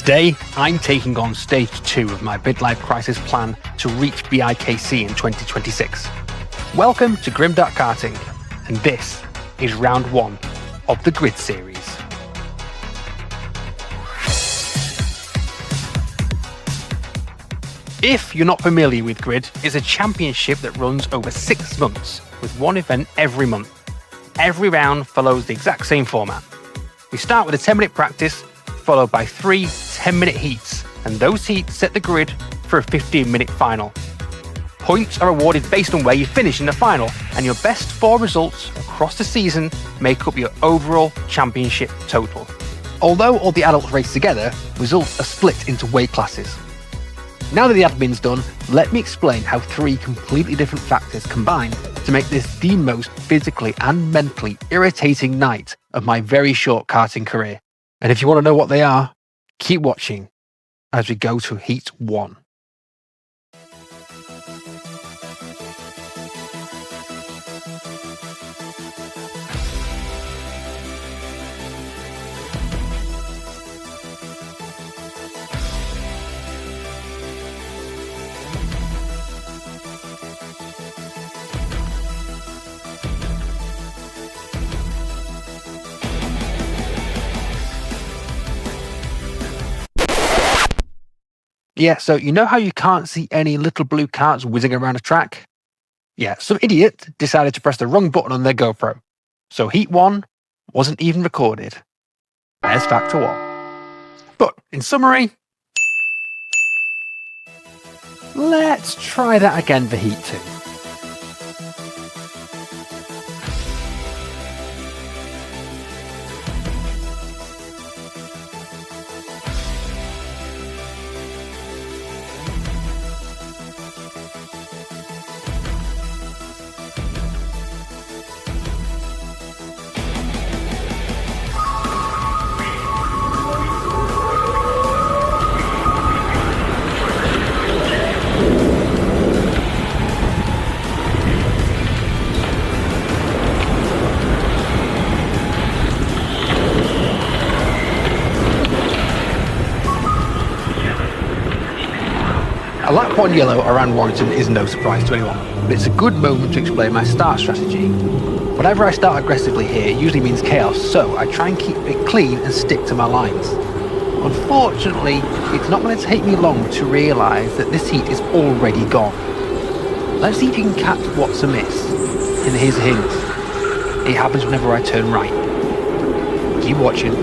Today, I'm taking on Stage 2 of my midlife crisis plan to reach BIKC in 2026. Welcome to GrimDark Karting, and this is round 1 of the GRID Series. If you're not familiar with GRID, it's a championship that runs over 6 months, with one event every month. Every round follows the exact same format. We start with a 10-minute practice, followed by 3 10-minute heats, and those heats set the grid for a 15-minute final. Points are awarded based on where you finish in the final, and your best 4 results across the season make up your overall championship total. Although all the adults race together, results are split into weight classes. Now that the admin's done, let me explain how 3 completely different factors combine to make this the most physically and mentally irritating night of my very short karting career. And if you want to know what they are, keep watching as we go to Heat 1. Yeah, so you know how you can't see any little blue carts whizzing around a track? Yeah, some idiot decided to press the wrong button on their GoPro. So Heat 1 wasn't even recorded. There's factor 1. But in summary, let's try that again for Heat 2. A lap 1 yellow around Warrington is no surprise to anyone, but it's a good moment to explain my start strategy. Whenever I start aggressively here, it usually means chaos, so I try and keep it clean and stick to my lines. Unfortunately, it's not going to take me long to realise that this heat is already gone. Let's see if you can catch what's amiss. And here's a hint. It happens whenever I turn right. Keep watching.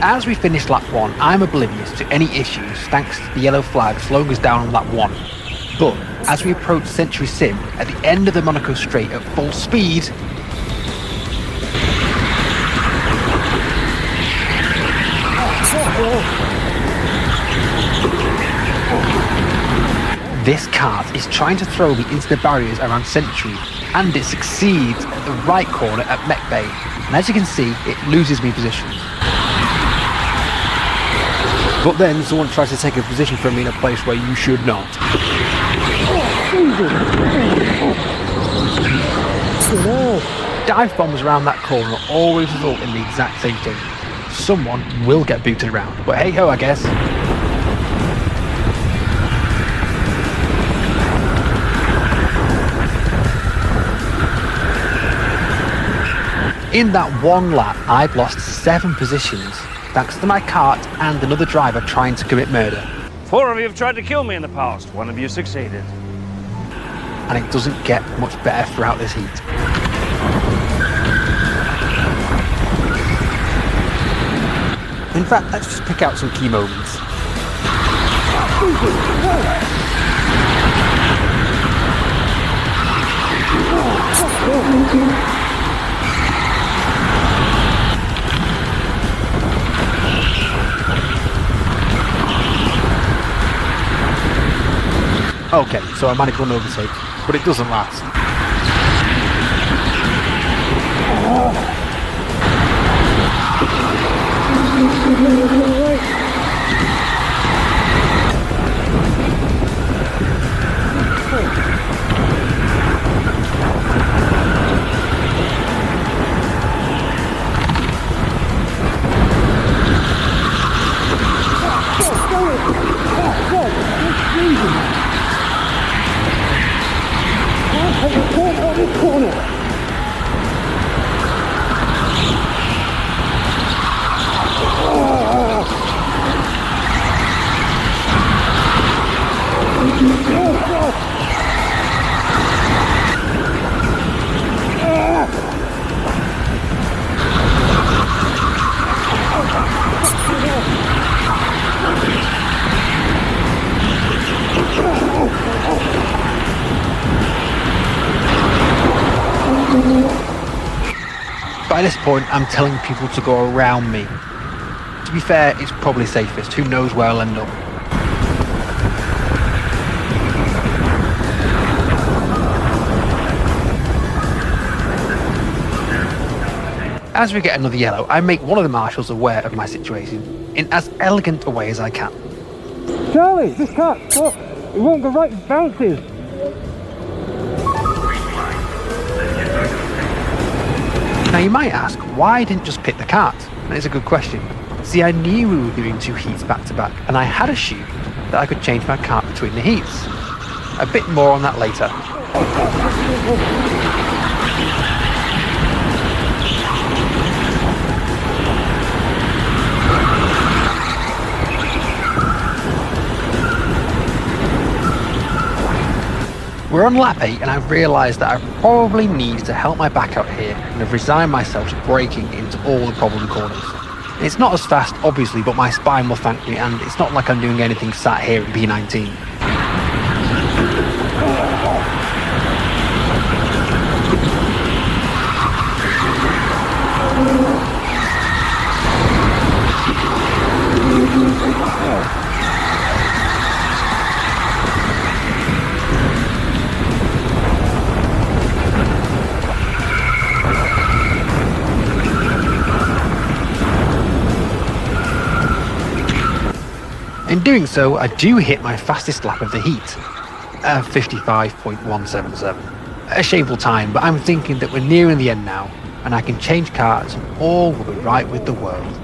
As we finish lap 1, I'm oblivious to any issues thanks to the yellow flag slowing us down on lap 1. But as we approach Century Sim at the end of the Monaco straight at full speed, this kart is trying to throw me into the barriers around Century, and it succeeds at the right corner at Mech Bay, and as you can see, it loses me position. But then someone tries to take a position from me in a place where you should not. Dive bombs around that corner always result in the exact same thing. Someone will get booted around, but hey ho, I guess. In that one lap, I've lost 7 positions, thanks to my kart and another driver trying to commit murder. 4 of you have tried to kill me in the past. 1 of you succeeded. And it doesn't get much better throughout this heat. In fact, let's just pick out some key moments. Okay, so I managed one overtake, but it doesn't last. By this point, I'm telling people to go around me. To be fair, it's probably safest. Who knows where I'll end up. As we get another yellow, I make one of the marshals aware of my situation in as elegant a way as I can. Charlie, this car, look, it won't go right, it bounces. Now you might ask, why I didn't just pick the cart? And it's a good question. See, I knew we were doing 2 heats back to back, and I had assumed that I could change my cart between the heats. A bit more on that later. We're on lap 8 and I've realised that I probably need to help my back out here and have resigned myself to braking into all the problem corners. It's not as fast, obviously, but my spine will thank me, and it's not like I'm doing anything sat here in P19. In doing so, I do hit my fastest lap of the heat, 55.177. A shameful time, but I'm thinking that we're nearing the end now, and I can change cars and all will be right with the world.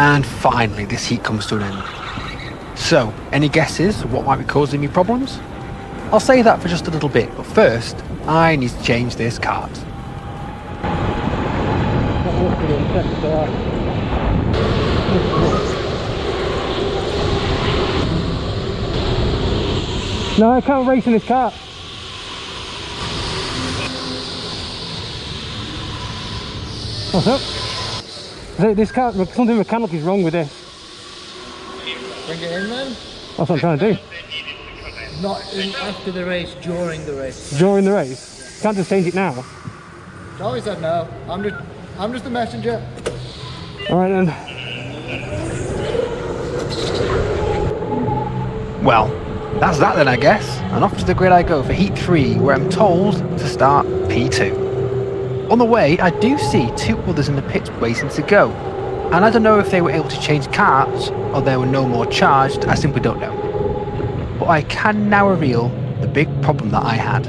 And finally, this heat comes to an end. So, any guesses what might be causing me problems? I'll say that for just a little bit, but first, I need to change this cart. No, I can't race in this cart. What's up? This car, something mechanical is wrong with this. Bring it in then? That's what I'm trying to do. Not in, after the race, during the race. During the race? Can't just change it now. Charlie said no. I'm just a messenger. Alright then. Well, that's that then, I guess. And off to the grid I go for Heat 3, where I'm told to start P2. On the way, I do see 2 others in the pits waiting to go. And I don't know if they were able to change carts, or there were no more charged, I simply don't know. But I can now reveal the big problem that I had.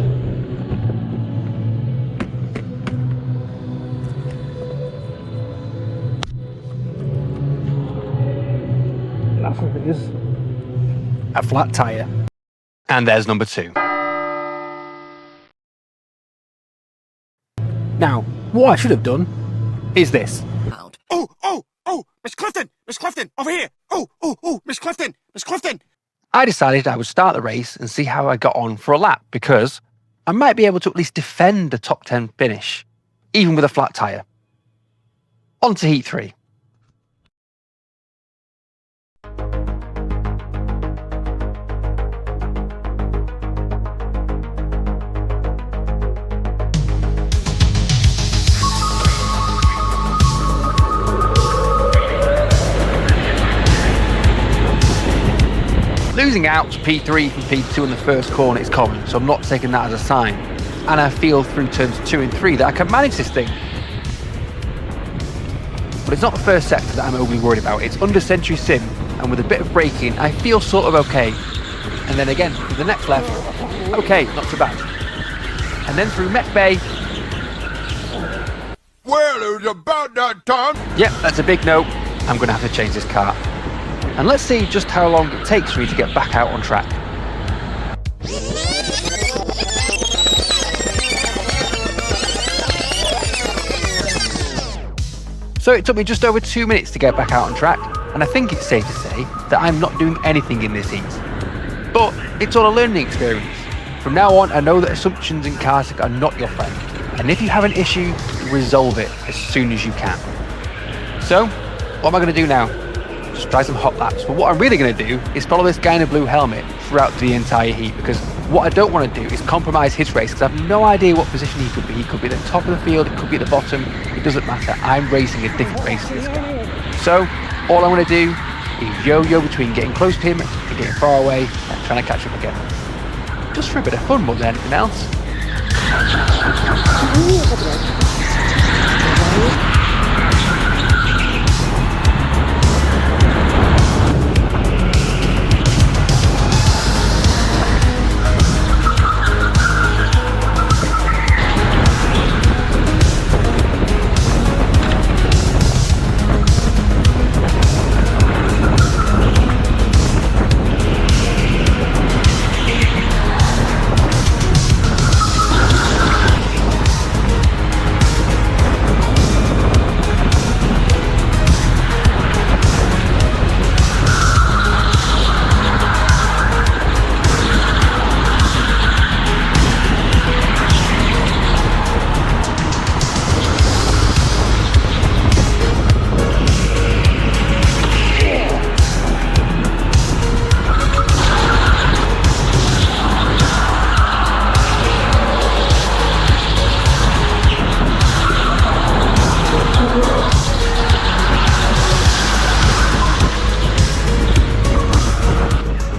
That's what it is. a flat tyre. And there's number 2. Now, what I should have done is this. Oh, Miss Clifton, over here. Oh, Miss Clifton. I decided I would start the race and see how I got on for a lap, because I might be able to at least defend a top 10 finish, even with a flat tyre. On to Heat 3. Losing out to P3 from P2 in the first corner is common, so I'm not taking that as a sign. And I feel through turns 2 and 3 that I can manage this thing. But it's not the first sector that I'm overly worried about. It's under Century Sim, and with a bit of braking, I feel sort of okay. And then again, through the next left, okay, not so bad. And then through Met Bay. Well, it was about that time. Yep, that's a big no. I'm going to have to change this car. And let's see just how long it takes for me to get back out on track. So it took me just over 2 minutes to get back out on track, and I think it's safe to say that I'm not doing anything in this heat. But it's all a learning experience. From now on, I know that assumptions in karting are not your friend, and if you have an issue, resolve it as soon as you can. So, what am I going to do now? Just try some hot laps. But what I'm really going to do is follow this guy in a blue helmet throughout the entire heat, because what I don't want to do is compromise his race, because I have no idea what position he could be. He could be at the top of the field, it could be at the bottom, it doesn't matter. I'm racing a different race to this guy. So all I'm going to do is yo-yo between getting close to him and getting far away and trying to catch up again. Just for a bit of fun more than anything else.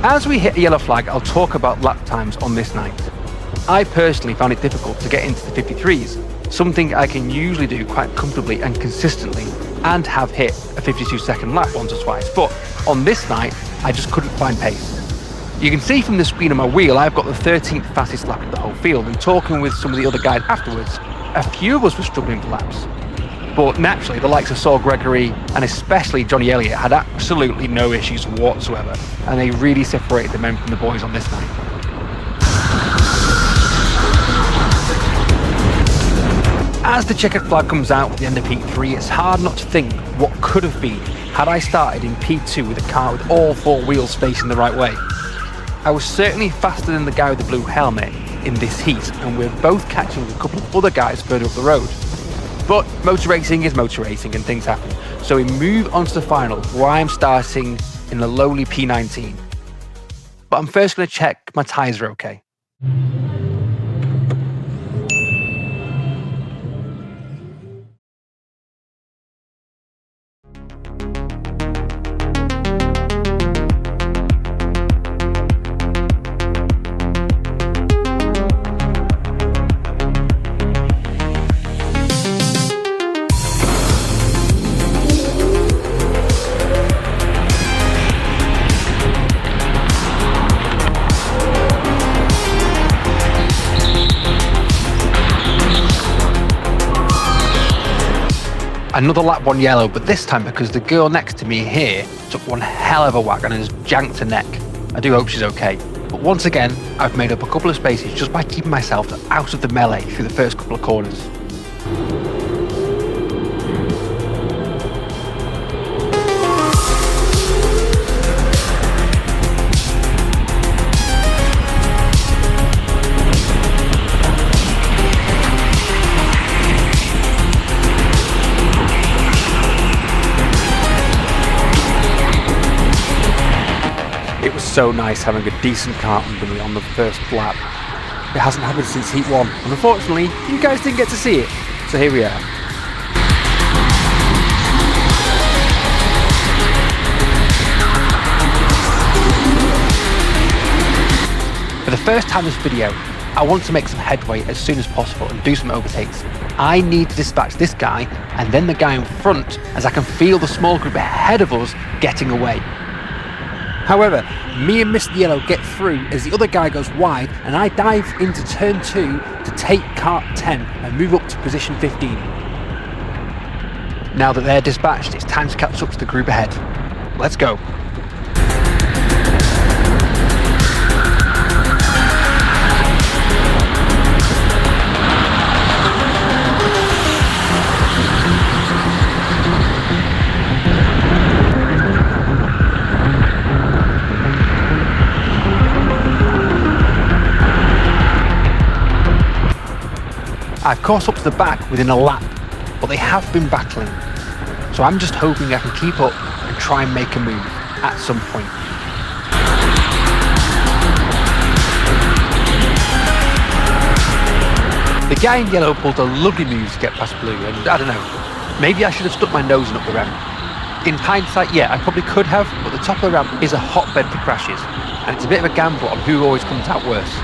As we hit a yellow flag, I'll talk about lap times on this night. I personally found it difficult to get into the 53s, something I can usually do quite comfortably and consistently, and have hit a 52-second lap once or twice, but on this night, I just couldn't find pace. You can see from the screen on my wheel, I've got the 13th fastest lap of the whole field, and talking with some of the other guys afterwards, a few of us were struggling for laps. But naturally, the likes of Saul Gregory and especially Johnny Elliott had absolutely no issues whatsoever, and they really separated the men from the boys on this night. As the checkered flag comes out at the end of P3, it's hard not to think what could have been had I started in P2 with a car with all 4 wheels facing the right way. I was certainly faster than the guy with the blue helmet in this heat, and we're both catching a couple of other guys further up the road. But motor racing is motor racing and things happen. So we move on to the final, where I'm starting in the lowly P19. But I'm first going to check my tyres are okay. Another lap 1 yellow, but this time because the girl next to me here took one hell of a whack and has janked her neck. I do hope she's okay. But once again, I've made up a couple of spaces just by keeping myself out of the melee through the first couple of corners. It was so nice having a decent kart under me on the first lap. It hasn't happened since Heat 1, and unfortunately, you guys didn't get to see it, so here we are. For the first time in this video, I want to make some headway as soon as possible and do some overtakes. I need to dispatch this guy and then the guy in front, as I can feel the small group ahead of us getting away. However, me and Mr. Yellow get through as the other guy goes wide, and I dive into turn 2 to take kart 10 and move up to position 15. Now that they're dispatched, it's time to catch up to the group ahead. Let's go. I've caught up to the back within a lap, but they have been battling, so I'm just hoping I can keep up and try and make a move at some point. The guy in yellow pulled a lovely move to get past blue, and I don't know, maybe I should have stuck my nose in up the ramp. In hindsight, yeah, I probably could have, but the top of the ramp is a hotbed for crashes, and it's a bit of a gamble on who always comes out worse.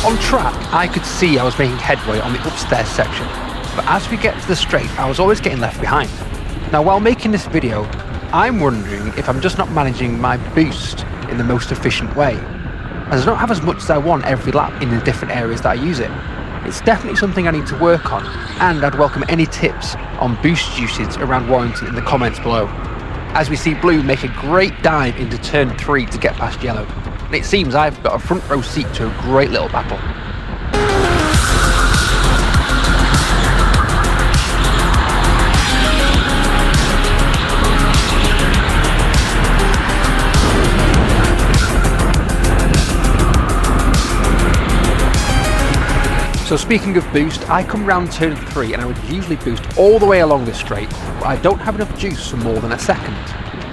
On track, I could see I was making headway on the upstairs section, but as we get to the straight, I was always getting left behind. Now, while making this video, I'm wondering if I'm just not managing my boost in the most efficient way, as I don't have as much as I want every lap in the different areas that I use it. It's definitely something I need to work on, and I'd welcome any tips on boost usage around Warrington in the comments below. As we see Blue make a great dive into turn 3 to get past Yellow, and it seems I've got a front row seat to a great little battle. So speaking of boost, I come round turn 3 and I would usually boost all the way along this straight, but I don't have enough juice for more than a second.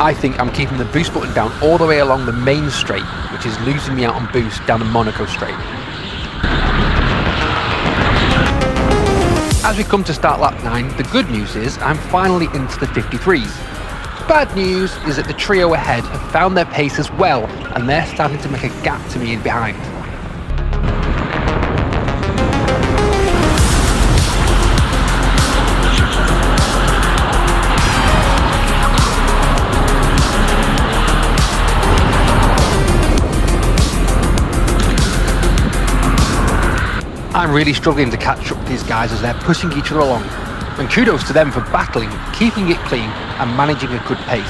I think I'm keeping the boost button down all the way along the main straight, which is losing me out on boost down the Monaco straight. As we come to start lap 9, the good news is I'm finally into the 53s. Bad news is that the trio ahead have found their pace as well, and they're starting to make a gap to me in behind. I'm really struggling to catch up with these guys as they're pushing each other along, and kudos to them for battling, keeping it clean and managing a good pace.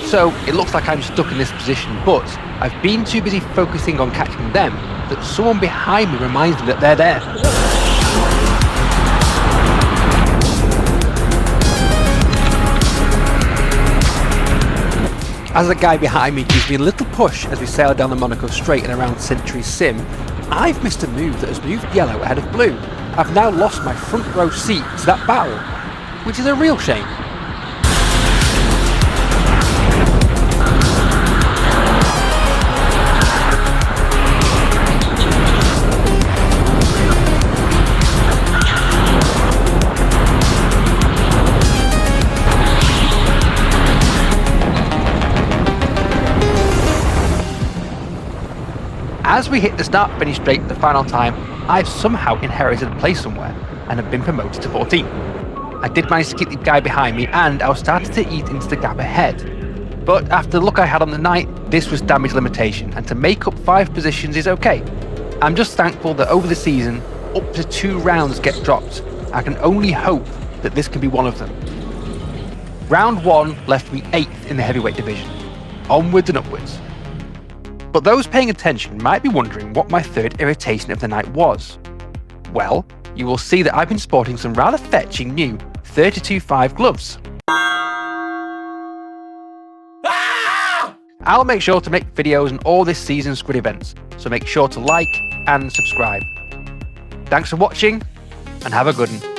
So it looks like I'm stuck in this position, but I've been too busy focusing on catching them that someone behind me reminds me that they're there. As the guy behind me gives me a little push as we sail down the Monaco straight and around Century Sim, I've missed a move that has moved Yellow ahead of Blue. I've now lost my front row seat to that battle, which is a real shame. As we hit the start-finish straight for the final time, I've somehow inherited a place somewhere and have been promoted to 14. I did manage to keep the guy behind me and I was starting to eat into the gap ahead. But after the luck I had on the night, this was damage limitation, and to make up 5 positions is okay. I'm just thankful that over the season, up to 2 rounds get dropped. I can only hope that this can be one of them. Round 1 left me 8th in the heavyweight division. Onwards and upwards. But those paying attention might be wondering what my third irritation of the night was. Well, you will see that I've been sporting some rather fetching new 32.5 gloves. I'll make sure to make videos on all this season's Grid events, so make sure to like and subscribe. Thanks for watching, and have a good one.